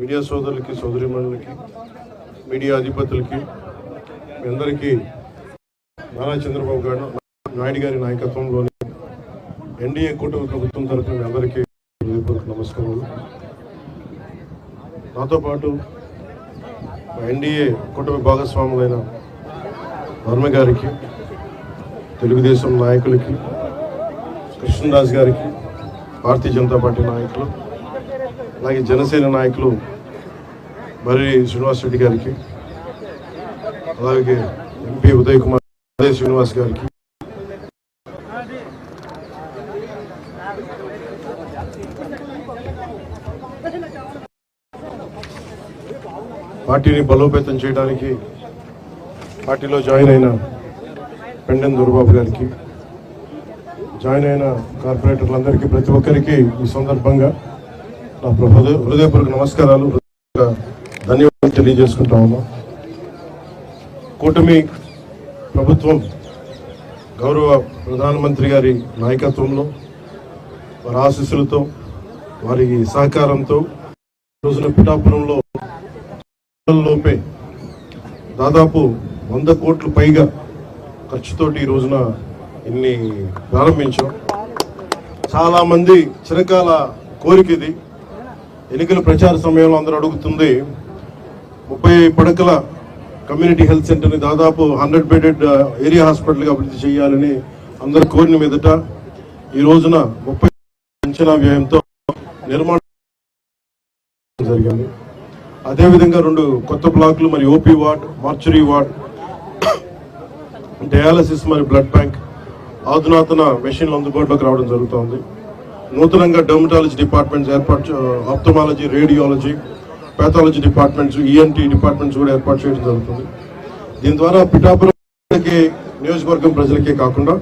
Media సోదరులకి సోదరిమణులకి media అధిపతులకి మీ అందరికీ నారా చంద్రబాబు నాయుడు గారి నాయకత్వంలోని ఎన్డీఏ కూటమి ప్రభుత్వం తరఫున మీ అందరికీ హృదయపూర్వక నమస్కారాలు. నాతో పాటు ఎన్డీఏ కూటమి భాగస్వాములైన వర్మ గారికి, తెలుగుదేశం నాయకులకి, కృష్ణరాజు గారికి, భారతీయ జనతా పార్టీ నాయకులు, అలాగే జనసేన నాయకులు మర్రి శ్రీనివాస్ రెడ్డి గారికి, అలాగే ఎంపీ ఉదయ్ కుమార్ శ్రీనివాస్ గారికి, పార్టీని బలోపేతం చేయడానికి పార్టీలో జాయిన్ అయిన పెండెం దొరబాబు గారికి, జాయిన్ అయిన కార్పొరేటర్లందరికీ, ప్రతి ఒక్కరికి ఈ సందర్భంగా నా హృదయపూర్వక నమస్కారాలు, ధన్యవాదాలు తెలియజేసుకుంటా ఉన్నాం. కూటమి ప్రభుత్వం గౌరవ ప్రధానమంత్రి గారి నాయకత్వంలో, వారి ఆశీస్సులతో, వారి సహకారంతో రోజున పిఠాపురంలో లోపే దాదాపు 100 కోట్ల పైగా ఖర్చుతోటి ఈ రోజున ఇన్ని ప్రారంభించాం. చాలా మంది చిరకాల కోరిక ఇది. ఎన్నికల ప్రచార సమయంలో అందరూ అడుగుతుంది 30 పడకల కమ్యూనిటీ హెల్త్ సెంటర్ని దాదాపు 100 బెడెడ్ ఏరియా హాస్పిటల్గా అభివృద్ధి చేయాలని అందరు కోరిన మీదట ఈ రోజున 30 అంచనా వ్యయంతో నిర్మాణం జరిగింది. అదేవిధంగా 2 కొత్త బ్లాకులు మరియు OP ward, mortuary ward, dialysis మరియు బ్లడ్ బ్యాంక్, అధునాతన మెషిన్లు అందుబాటులోకి రావడం జరుగుతోంది. నూతనంగా డర్మటాలజీ డిపార్ట్మెంట్స్ ఏర్పాటు, ophthalmology, radiology, pathology departments, ENT departments కూడా ఏర్పాటు చేయడం జరుగుతుంది. దీని ద్వారా పిఠాపురం నియోజకవర్గం ప్రజలకే కాకుండా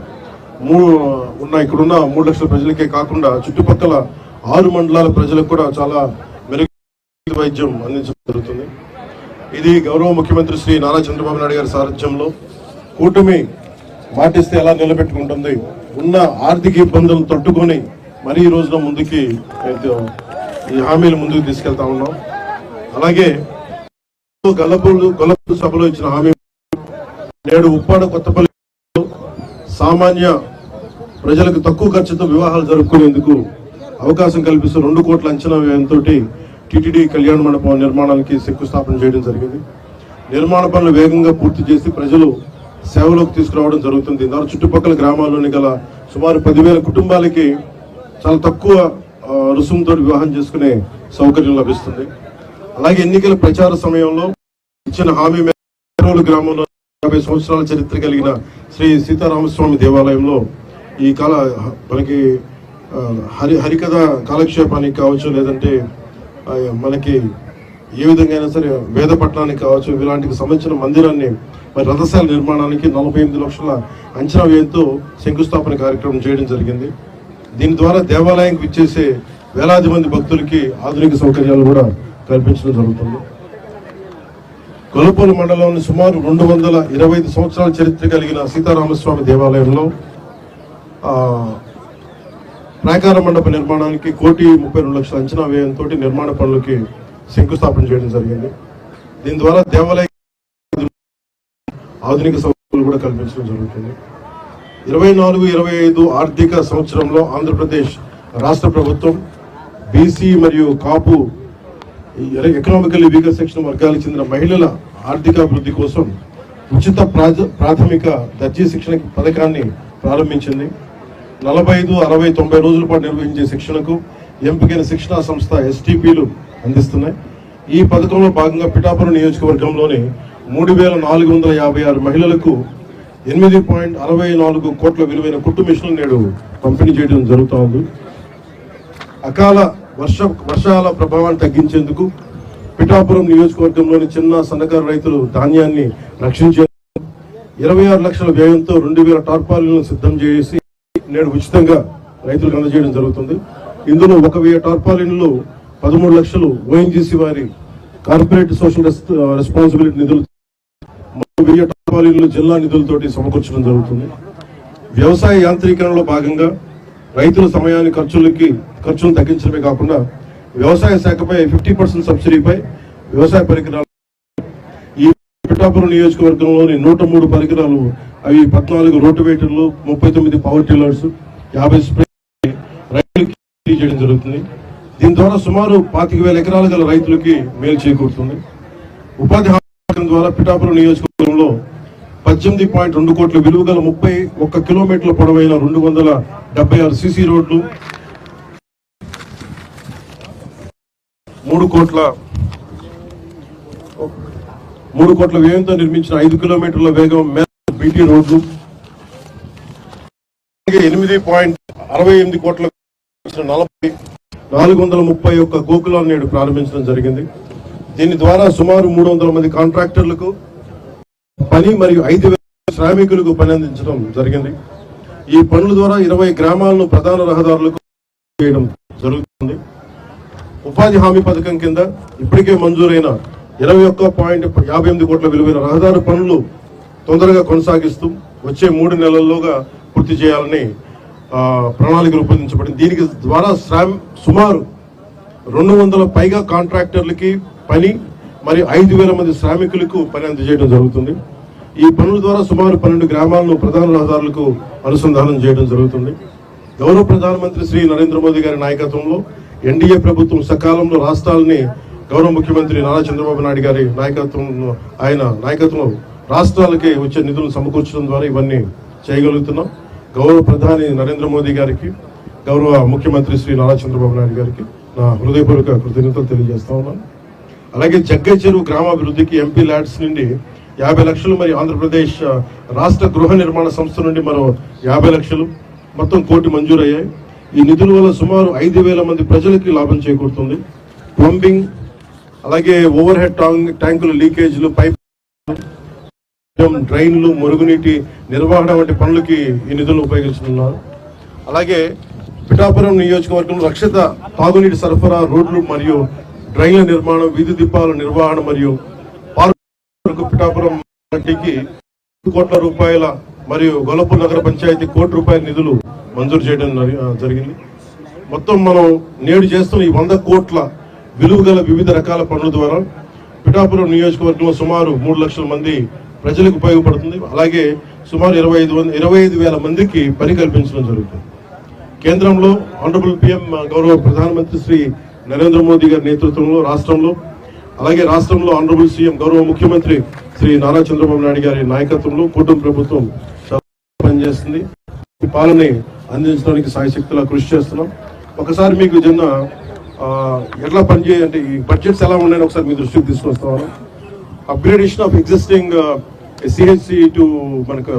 ఇక్కడున్న 3 లక్షల ప్రజలకే కాకుండా చుట్టుపక్కల 6 మండలాల ప్రజలకు కూడా చాలా మెరుగైన వైద్యం అందించడం జరుగుతుంది. ఇది గౌరవ ముఖ్యమంత్రి శ్రీ నారా చంద్రబాబు నాయుడు గారి సారథ్యంలో కూటమి మాటిస్తే ఎలా నిలబెట్టుకుంటుంది, ఉన్న ఆర్థిక ఇబ్బందులను తట్టుకొని మరీ ఈ రోజున ముందుకి ఈ హామీలు ముందుకు తీసుకెళ్తా ఉన్నాం. అలాగే గొల్లపూడి సభలో ఇచ్చిన హామీ నేడు ఉప్పాడ కొత్తపల్లి సామాన్య ప్రజలకు తక్కువ ఖర్చుతో వివాహాలు జరుపుకునేందుకు అవకాశం కల్పిస్తూ 2 కోట్ల అంచనా వ్యయంతో టీటీడీ కళ్యాణ మండపం నిర్మాణానికి శంకుస్థాపన చేయడం జరిగింది. నిర్మాణ పనులు వేగంగా పూర్తి చేసి ప్రజలు సేవలోకి తీసుకురావడం జరుగుతుంది. దాని చుట్టుపక్కల గ్రామాల్లోని గల సుమారు 10,000 కుటుంబాలకి చాలా తక్కువ రుసుముతో వివాహం చేసుకునే సౌకర్యం లభిస్తుంది. అలాగే ఎన్నికల ప్రచార సమయంలో ఇచ్చిన హామీ మేరకు గ్రామంలో 50 సంవత్సరాల చరిత్ర కలిగిన శ్రీ సీతారామస్వామి దేవాలయంలో ఈ మనకి హరికథ కాలక్షేపానికి కావచ్చు, లేదంటే మనకి ఏ విధంగా అయినా సరే వేద పట్టణానికి కావచ్చు, ఇలాంటికి సంబంధించిన మందిరాన్ని మరి రథశాల నిర్మాణానికి 48 లక్షల అంచనా వ్యయంతో శంకుస్థాపన కార్యక్రమం చేయడం జరిగింది. దీని ద్వారా దేవాలయానికి విచ్చేసే వేలాది మంది భక్తులకి ఆధునిక సౌకర్యాలు కూడా కల్పించడం జరుగుతుంది. గొల్లపూడి మండలంలోని సుమారు 225 సంవత్సరాల చరిత్ర కలిగిన సీతారామస్వామి దేవాలయంలో ప్రాకార మండప నిర్మాణానికి 1,32,00,000 అంచనా వ్యయంతో నిర్మాణ పనులకి శంకుస్థాపన చేయడం జరిగింది. దీని ద్వారా దేవాలయ ఆధునిక సౌకర్యాలు కూడా కల్పించడం జరుగుతుంది. 24-25 ఆర్థిక సంవత్సరంలో ఆంధ్రప్రదేశ్ రాష్ట్ర ప్రభుత్వం బీసీ మరియు కాపు ఎకనామికల్లీ వీకర్ సెక్షన్ వర్గాలకు చెందిన మహిళల ఆర్థికాభివృద్ధి కోసం ఉచిత ప్రాథమిక దర్జీ శిక్షణ పథకాన్ని ప్రారంభించింది. 45, 60, 90 రోజుల పాటు నిర్వహించే శిక్షణకు ఎంపికైన శిక్షణా సంస్థ ఎస్టీపీలు అందిస్తున్నాయి. ఈ పథకంలో భాగంగా పిఠాపురం నియోజకవర్గంలోని 3,456 మహిళలకు 8.64 కోట్ల విలువైన కుట్టు మిషన్లు నేడు పంపిణీ చేయడం జరుగుతోంది. అకాల వర్షాల ప్రభావాన్ని తగ్గించేందుకు పిఠాపురం నియోజకవర్గంలోని చిన్న సన్నకారు రైతులు ధాన్యాన్ని రక్షించేందుకు 26 లక్షల వ్యయంతో 2,000 టార్పాలిన్లను సిద్ధం చేసి నేడు ఉచితంగా రైతులకు అందజేయడం జరుగుతుంది. ఇందులో 1,000 టార్పాలిన్లు 13 లక్షలు ఓఎన్జీసీ వారి కార్పొరేట్ సోషల్ రెస్పాన్సిబిలిటీ నిధులు, 1000 టార్పాలిన్లు జిల్లా నిధులతోటి సమకూర్చడం జరుగుతుంది. వ్యవసాయ యాంత్రీకరణలో భాగంగా రైతుల సమయాన్ని ఖర్చులను తగ్గించడమే కాకుండా వ్యవసాయ శాఖపై 50% సబ్సిడీపై వ్యవసాయ పరికరాలు, ఈ పిఠాపురం నియోజకవర్గంలోని 103 పరికరాలు, అవి 14 రోటివేటర్లు, 39 పవర్ టిల్లర్స్, 50 స్ప్రే రైతులకి చేయడం జరుగుతుంది. దీని ద్వారా సుమారు 25,000 ఎకరాలు గల రైతులకి మేలు చేకూరుతుంది. ఉపాధి హామీ పథకం ద్వారా పిఠాపురం నియోజకవర్గంలో 18.2 కోట్ల విలువ గల 31 కిలోమీటర్ల పొడవైన 276 సీసీ రోడ్లు, 3 కోట్ల వ్యయంతో నిర్మించిన 5 కిలోమీటర్ల వేగం బీటీ రోడ్లు, 8.68 కోట్ల 431 గోకులాన్ని నేడు ప్రారంభించడం జరిగింది. దీని ద్వారా సుమారు 300 మంది కాంట్రాక్టర్లకు పని మరియు 5,000 శ్రామికులకు పని అందించడం జరిగింది. ఈ పనుల ద్వారా 20 గ్రామాలను ప్రధాన రహదారులకు చేయడం జరుగుతుంది. ఉపాధి హామీ పథకం కింద ఇప్పటికే మంజూరైన 21.58 కోట్ల విలువైన రహదారి పనులు తొందరగా కొనసాగిస్తూ వచ్చే 3 నెలల్లోగా పూర్తి చేయాలని ప్రణాళిక రూపొందించబడింది. దీనికి ద్వారా సుమారు 200 పైగా కాంట్రాక్టర్లకి పని మరియు 5,000 మంది శ్రామికులకు పని అందజేయడం జరుగుతుంది. ఈ పనుల ద్వారా సుమారు 12 గ్రామాలను ప్రధాన రహదారులకు అనుసంధానం చేయడం జరుగుతుంది. గౌరవ ప్రధానమంత్రి శ్రీ నరేంద్ర మోదీ గారి నాయకత్వంలో ఎన్డీఏ ప్రభుత్వం సకాలంలో రాష్ట్రాలని గౌరవ ముఖ్యమంత్రి నారా చంద్రబాబు నాయుడు గారి నాయకత్వంలో రాష్ట్రాలకి వచ్చే నిధులను సమకూర్చడం ద్వారా ఇవన్నీ చేయగలుగుతున్నాం. గౌరవ ప్రధాని నరేంద్ర మోదీ గారికి, గౌరవ ముఖ్యమంత్రి శ్రీ నారా చంద్రబాబు నాయుడు గారికి నా హృదయపూర్వక కృతజ్ఞతలు తెలియజేస్తా ఉన్నాను. అలాగే జగ్గై చెరువు గ్రామాభివృద్ధికి ఎంపీ ల్యాడ్స్ నుండి 50 లక్షలు, మరి ఆంధ్రప్రదేశ్ రాష్ట్ర గృహ నిర్మాణ సంస్థ నుండి మరో 50 లక్షలు, మొత్తం 1 కోటి మంజూరయ్యాయి. ఈ నిధుల వల్ల సుమారు 5,000 మంది ప్రజలకి లాభం చేకూరుతుంది. ప్లంబింగ్, అలాగే ఓవర్ హెడ్ ట్యాంకుల లీకేజీలు, పైప్, డ్రైన్లు, మురుగునీటి నిర్వహణ వంటి పనులకి ఈ నిధులను ఉపయోగించనున్నారు. అలాగే పిఠాపురం నియోజకవర్గంలో రక్షిత తాగునీటి సరఫరా, రోడ్లు మరియు డ్రైన్ల నిర్మాణం, వీధి దీపాల నిర్వహణ మరియు పార్కు పిఠాపురం కి 2 కోట్ల రూపాయల మరియు గొల్లపూర్ నగర పంచాయతీ 1 కోటి రూపాయల నిధులు మంజూరు చేయడం జరిగింది. మొత్తం మనం నేడు చేస్తున్న ఈ 100 కోట్ల విలువ గల వివిధ రకాల పనుల ద్వారా పిఠాపురం నియోజకవర్గంలో సుమారు 3 లక్షల మంది ప్రజలకు ఉపయోగపడుతుంది. అలాగే సుమారు 25,000 మందికి పని కల్పించడం జరుగుతుంది. కేంద్రంలో ఆనరబుల్ పిఎం గౌరవ ప్రధానమంత్రి శ్రీ నరేంద్ర మోదీ గారి నేతృత్వంలో రాష్ట్రంలో, అలాగే రాష్ట్రంలో ఆనరబుల్ సీఎం గౌరవ ముఖ్యమంత్రి శ్రీ నారా చంద్రబాబు నాయుడు గారి నాయకత్వంలో కూటమి ప్రభుత్వం పనిచేస్తుంది. ఈ పాలనని అందించడానికి సాయశక్తిలా కృషి చేస్తున్నాం. ఒకసారి మీకు చిన్న ఎట్లా పనిచేయాలంటే ఈ బడ్జెట్స్ ఎలా ఉన్నాయని ఒకసారి మీ దృష్టికి తీసుకొస్తాను. Upgradation of existing CHC to మనకు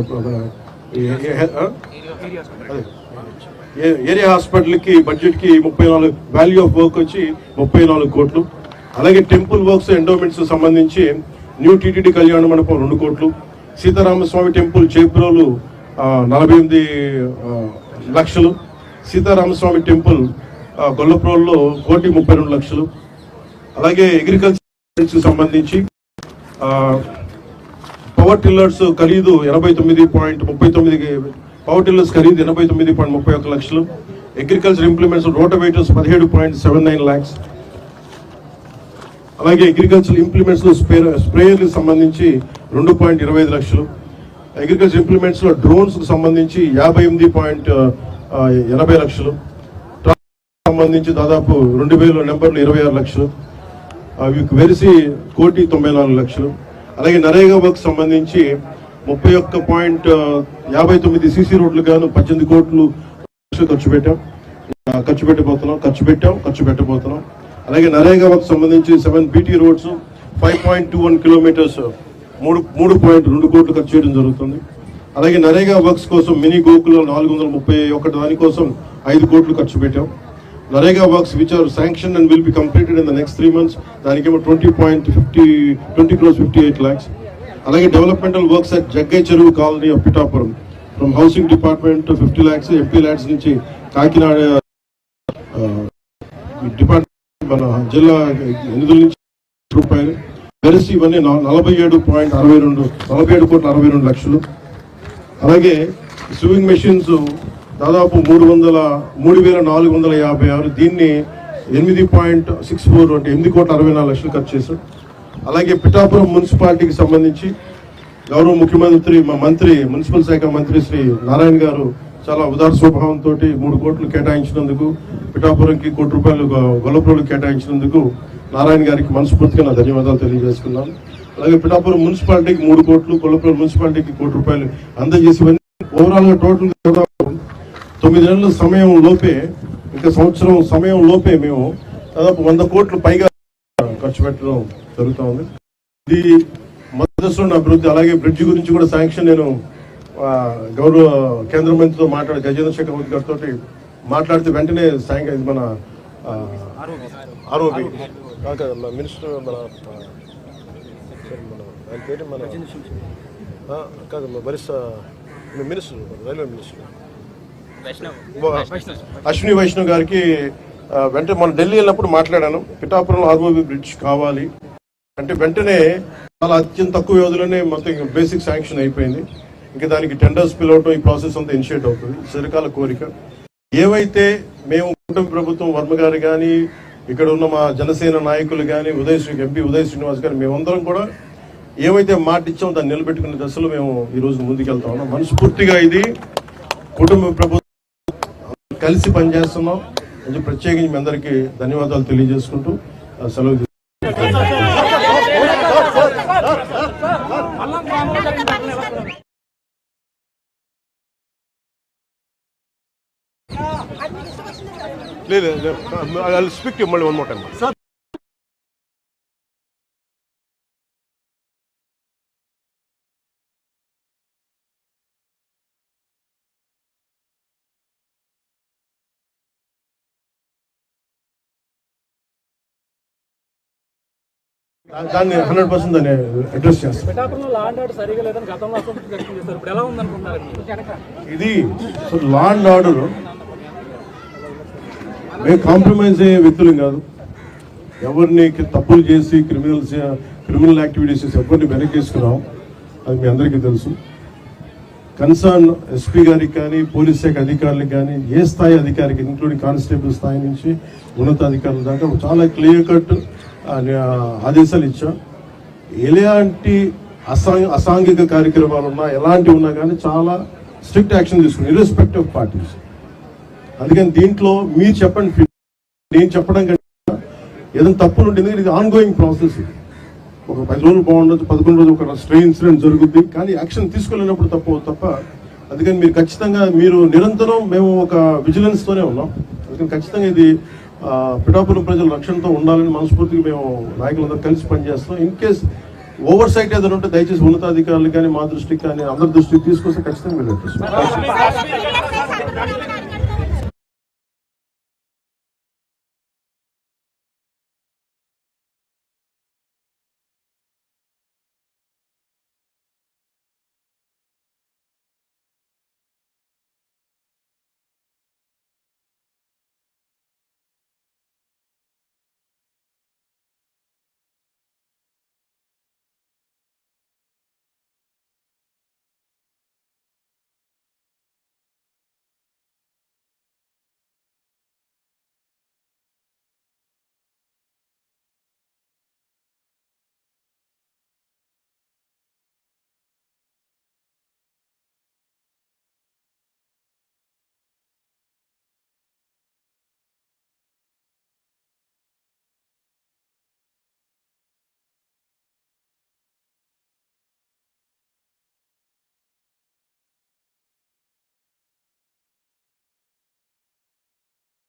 ఏరియా హాస్పిటల్కి బడ్జెట్కి 34 వాల్యూ ఆఫ్ వర్క్ వచ్చి 34 కోట్లు. అలాగే టెంపుల్ వర్క్స్ ఎండోమెంట్స్ సంబంధించి న్యూ టీటీడీ కళ్యాణ మండపం 2 కోట్లు, సీతారామస్వామి టెంపుల్ చేబ్రోలు 48 లక్షలు, సీతారామస్వామి టెంపుల్ గొల్లప్రోల్లో 1,32 లక్షలు. అలాగే అగ్రికల్చర్ సంబంధించి పవర్ టిల్లర్స్ ఖరీదు 89.39 పవర్ టిల్లర్స్ ఖరీదు 89.31 లక్షలు. Agriculture implements rotavators 17.79 lakhs. అలాగే అగ్రికల్చర్ ఇంప్లిమెంట్స్ లో స్ప్రేయర్లకు సంబంధించి 2.25 లక్షలు. అగ్రికల్చర్ ఇంప్లిమెంట్స్ లో డ్రోన్స్ కు సంబంధించి 58.80 లక్షలు. సంబంధించి దాదాపు 2,000 నెంబర్లు 26 లక్షలు. అవి వెరిసి 1,94 లక్షలు. అలాగే నరేగా వర్క్ సంబంధించి 31.59 సీసీ రోడ్లు గాను 18 కోట్లు ఖర్చు పెట్టబోతున్నాం. అలాగే నరేగా వర్క్ సంబంధించి 7 బీటీ రోడ్స్ 5.21 కిలోమీటర్స్ 3.2 కోట్లు ఖర్చు చేయడం జరుగుతుంది. అలాగే నరేగా వర్క్స్ కోసం మినీ గోకులం 431 దానికోసం 5 కోట్లు ఖర్చు పెట్టాం. NREGA works which are sanction and will be completed in the next 3 months దానికేమో 20 crores 58 lakhs. అలాగే developmental works at Jaggai Cheruvu colony of Pithapuram from housing department 50 lakhs, MP LADS నుంచి కాకినాడ డిపార్ట్మెంట్ మన జిల్లా నిధుల నుంచి రూపాయలు కలిసి ఇవన్నీ 47 కోట్ల 62 లక్షలు. అలాగే స్వింగ్ మెషిన్స్ దాదాపు 3,456. దీన్ని 8.64 అంటే 8,64,00,000 ఖర్చు చేశాం. అలాగే పిఠాపురం మున్సిపాలిటీకి సంబంధించి గౌరవ ముఖ్యమంత్రి మా మంత్రి మున్సిపల్ శాఖ మంత్రి శ్రీ నారాయణ గారు చాలా ఉదార స్వభావంతో 3 కోట్లు కేటాయించినందుకు, పిఠాపురంకి ₹1 కోటి గొల్లప్రోలు కేటాయించినందుకు నారాయణ గారికి మనస్ఫూర్తిగా నా ధన్యవాదాలు తెలియజేసుకున్నాను. అలాగే పిఠాపురం మున్సిపాలిటీకి 3 కోట్లు, గొల్లప్రోలు మున్సిపాలిటీకి ₹1 కోటి అందజేసి ఓవరాల్ గా టోటల్ 9 నెలల సమయం లోపే, ఇంకా సంవత్సరం సమయం లోపే మేము దాదాపు 100 కోట్లు పైగా ఖర్చు పెట్టడం జరుగుతూ ఉంది. ఇది మొదటి అభివృద్ధి. అలాగే బ్రిడ్జి గురించి కూడా శాంక్షన్ నేను గౌరవ కేంద్ర మంత్రితో మాట్లాడి గజేంద్ర శేఖర్ గారితో మాట్లాడితే వెంటనే మన ఆర్ఓబి మినిస్టర్ మన పేరు మన కాదు వరిష్ట minister railway minister Ashwini Vaishnav గారికి వెంటనే మన ఢిల్లీ వెళ్ళినప్పుడు మాట్లాడాను. పిఠాపురంలో ఆర్ఓబి బ్రిడ్జ్ కావాలి అంటే వెంటనే చాలా అత్యంత తక్కువ వ్యవధిలోనే మొత్తం బేసిక్ శాంక్షన్ అయిపోయింది. ఇంకా దానికి టెండర్స్ పిలవటం, ఈ ప్రాసెస్ అంతా ఇనిషియేట్ అవుతుంది. చిరకాల కోరిక. ఏవైతే మేము కుటుంబ ప్రభుత్వం వర్మ గారు కానీ, ఇక్కడ ఉన్న మా జనసేన నాయకులు కానీ, ఎంపీ ఉదయ్ శ్రీనివాస్ గారు, మేమందరం కూడా ఏవైతే మాట ఇచ్చామో దాన్ని నిలబెట్టుకునే దశలో మేము ఈ రోజు ముందుకెళ్తా ఉన్నాం. మనస్ఫూర్తిగా ఇది కుటుంబ ప్రభుత్వం కలిసి పనిచేస్తున్నాం. ప్రత్యేకించి మీ అందరికీ ధన్యవాదాలు తెలియజేసుకుంటూ సెలవు. లేదు స్పీక్ మళ్ళీ 1 more time. దాన్ని 100% దాన్ని అడ్రస్ చేస్తాం. ఇది లా అండ్ ఆర్డర్ మేము కాంప్రమైజ్ అయ్యే వ్యక్తులం కాదు. ఎవరిని తప్పులు చేసి క్రిమినల్ యాక్టివిటీస్ చేసి ఎవరిని వెనకేసుకున్నాం అది మీ అందరికీ తెలుసు. కన్సర్న్ ఎస్పీ గారికి కానీ, పోలీస్ శాఖ అధికారులకు కానీ, ఏ స్థాయి అధికారికి ఇంక్లూడింగ్ కానిస్టేబుల్ స్థాయి నుంచి ఉన్నతాధికారుల దాకా చాలా క్లియర్ కట్ ఆదేశాలు ఇచ్చాం. ఎలాంటి అసాంఘిక కార్యక్రమాలు ఉన్నా, ఎలాంటివి ఉన్నా కానీ చాలా స్ట్రిక్ట్ యాక్షన్ తీసుకున్నాం, ఇర్రెస్పెక్టివ్ ఆఫ్ పార్టీస్. అందుకని దీంట్లో మీరు చెప్పండి, నేను చెప్పడం కంటే ఏదైనా తప్పులు ఉంటుంది. ఇది ఆన్ గోయింగ్ ప్రాసెస్. ఒక 10 రోజులు బాగుండొచ్చు, 11 రోజులు ఒక స్ట్రే ఇన్సిడెంట్ జరుగుద్ది, కానీ యాక్షన్ తీసుకోలేనప్పుడు తప్ప. అందుకని మీరు ఖచ్చితంగా నిరంతరం మేము ఒక విజిలెన్స్తోనే ఉన్నాం. అందుకని ఖచ్చితంగా ఇది పిఠాపురం ప్రజల రక్షణతో ఉండాలని మనస్ఫూర్తిగా మేము నాయకులందరూ కలిసి పనిచేస్తాం. ఇన్ కేస్ ఓవర్ సైట్ ఏదైనా ఉంటే దయచేసి ఉన్నతాధికారులు కానీ, మా దృష్టికి కానీ, అందరి దృష్టికి తీసుకొస్తే ఖచ్చితంగా వెళ్ళేస్తాం.